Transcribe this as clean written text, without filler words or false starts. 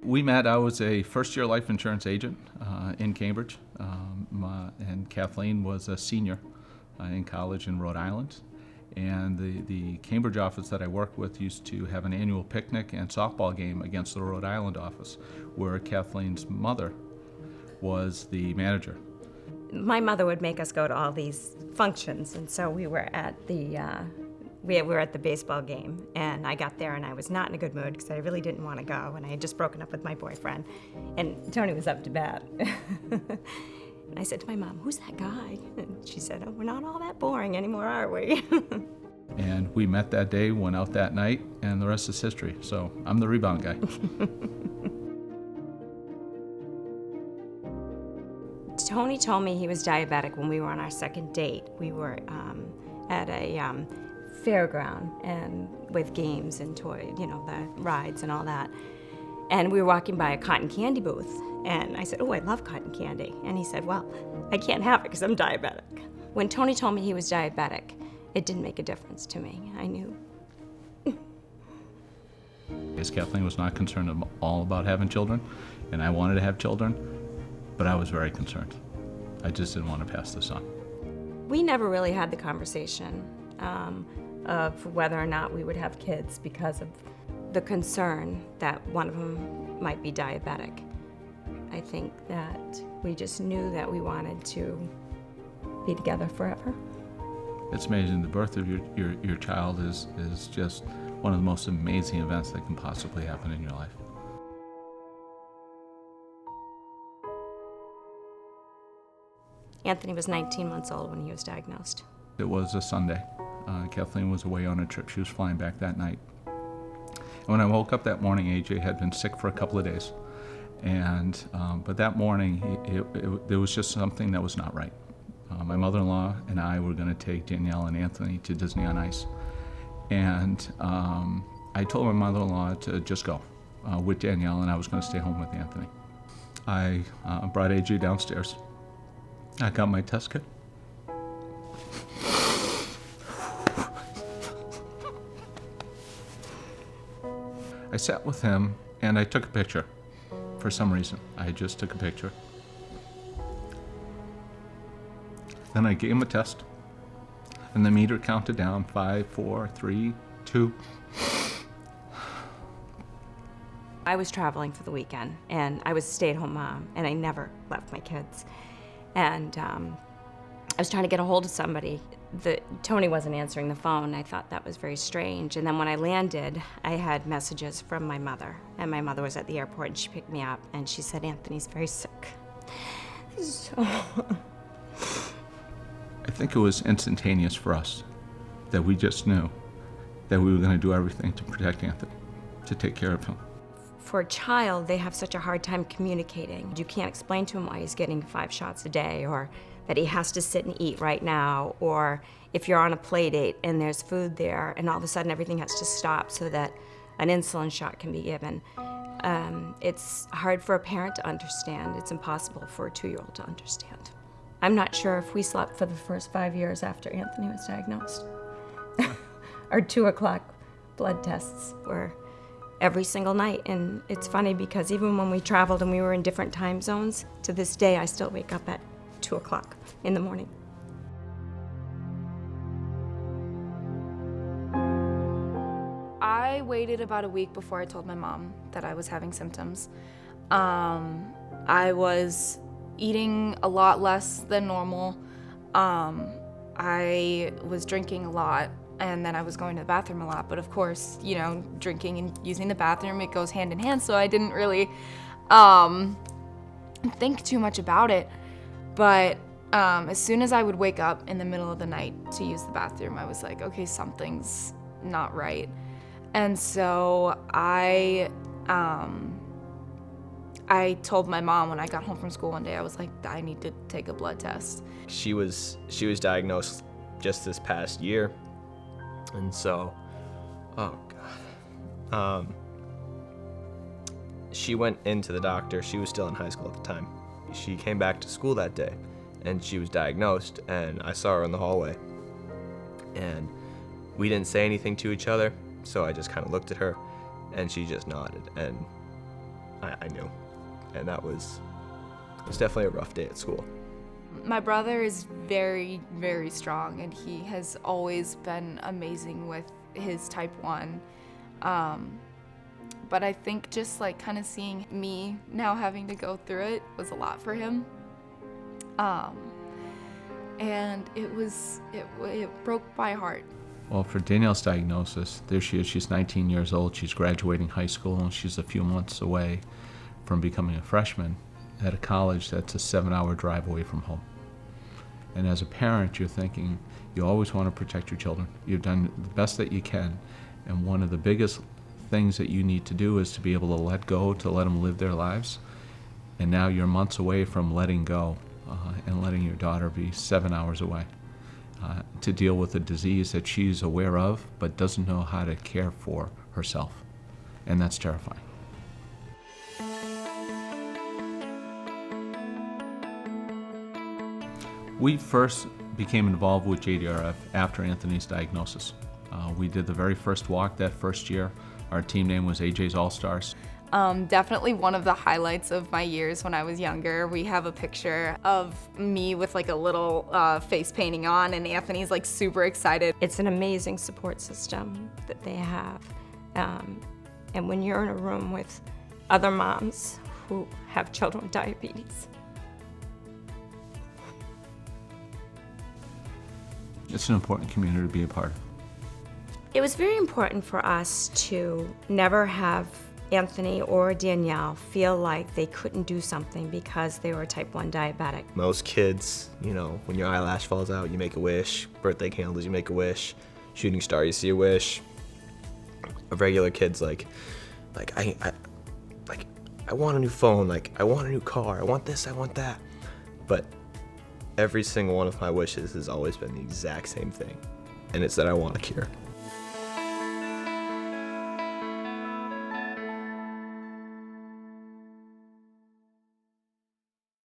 We met. I was a first-year life insurance agent in Cambridge, and Kathleen was a senior in college in Rhode Island. And the Cambridge office that I worked with used to have an annual picnic and softball game against the Rhode Island office, where Kathleen's mother was the manager. My mother would make us go to all these functions, and so we were at the we were at the baseball game, and I got there and I was not in a good mood because I really didn't want to go, and I had just broken up with my boyfriend, and Tony was up to bat. And I said to my mom, "Who's that guy?" And she said, "Oh, we're not all that boring anymore, are we?" And we met that day, went out that night, and the rest is history. So I'm the rebound guy. Tony told me he was diabetic when we were on our second date. We were at a fairground and with games and toy, the rides and all that. And we were walking by a cotton candy booth, and I said, "Oh, I love cotton candy." And he said, "Well, I can't have it because I'm diabetic." When Tony told me he was diabetic, it didn't make a difference to me. I knew. Yes, Kathleen was not concerned at all about having children, and I wanted to have children, but I was very concerned. I just didn't want to pass this on. We never really had the conversation of whether or not we would have kids because of the concern that one of them might be diabetic. I think that we just knew that we wanted to be together forever. It's amazing. The birth of your child is just one of the most amazing events that can possibly happen in your life. Anthony was 19 months old when he was diagnosed. It was a Sunday. Kathleen was away on a trip. She was flying back that night. And when I woke up that morning, AJ had been sick for a couple of days. And but that morning, there was just something that was not right. My mother-in-law and I were going to take Danielle and Anthony to Disney on Ice. And I told my mother-in-law to just go with Danielle, and I was going to stay home with Anthony. I brought AJ downstairs. I got my test kit. I sat with him and I took a picture. For some reason, I just took a picture. Then I gave him a test, and the meter counted down 5, 4, 3, 2. I was traveling for the weekend, and I was a stay-at-home mom, and I never left my kids. And I was trying to get a hold of somebody. Tony wasn't answering the phone. I thought that was very strange. And then when I landed, I had messages from my mother. And my mother was at the airport, and she picked me up, and she said, "Anthony's very sick." So I think it was instantaneous for us that we just knew that we were going to do everything to protect Anthony, to take care of him. For a child, they have such a hard time communicating. You can't explain to him why he's getting 5 shots a day, or that he has to sit and eat right now, or if you're on a play date and there's food there and all of a sudden everything has to stop so that an insulin shot can be given. It's hard for a parent to understand. It's impossible for a 2-year-old to understand. I'm not sure if we slept for the first 5 years after Anthony was diagnosed. Our 2 o'clock blood tests were every single night. And it's funny because even when we traveled and we were in different time zones, to this day I still wake up at 2 o'clock in the morning. I waited about a week before I told my mom that I was having symptoms. I was eating a lot less than normal. I was drinking a lot, and then I was going to the bathroom a lot. But of course, drinking and using the bathroom, it goes hand in hand, so I didn't really think too much about it. But as soon as I would wake up in the middle of the night to use the bathroom, I was like, okay, something's not right. And so I told my mom when I got home from school one day, I was like, I need to take a blood test. She was diagnosed just this past year, and so, oh God. She went into the doctor. She was still in high school at the time. She came back to school that day, and she was diagnosed, and I saw her in the hallway. And we didn't say anything to each other, so I just kind of looked at her, and she just nodded. And I knew. And it was definitely a rough day at school. My brother is very, very strong, and he has always been amazing with his type 1. But I think just like kind of seeing me now having to go through it was a lot for him. And it broke my heart. Well, for Danielle's diagnosis, there she is. She's 19 years old. She's graduating high school, and she's a few months away from becoming a freshman at a college that's a 7-hour drive away from home. And as a parent, you're thinking, you always want to protect your children. You've done the best that you can. And one of the biggest things that you need to do is to be able to let go, to let them live their lives. And now you're months away from letting go and letting your daughter be 7 hours away to deal with a disease that she's aware of but doesn't know how to care for herself. And that's terrifying. We first became involved with JDRF after Anthony's diagnosis. We did the very first walk that first year. Our team name was AJ's All-Stars. Definitely one of the highlights of my years when I was younger. We have a picture of me with like a little face painting on, and Anthony's like super excited. It's an amazing support system that they have. And when you're in a room with other moms who have children with diabetes, It's an important community to be a part of. it was very important for us to never have Anthony or Danielle feel like they couldn't do something because they were type 1 diabetic. Most kids, when your eyelash falls out, you make a wish. Birthday candles, you make a wish. Shooting star, you see a wish. A regular kid's like I want a new phone, I want a new car, I want this, I want that. But every single one of my wishes has always been the exact same thing, and it's that I want a cure.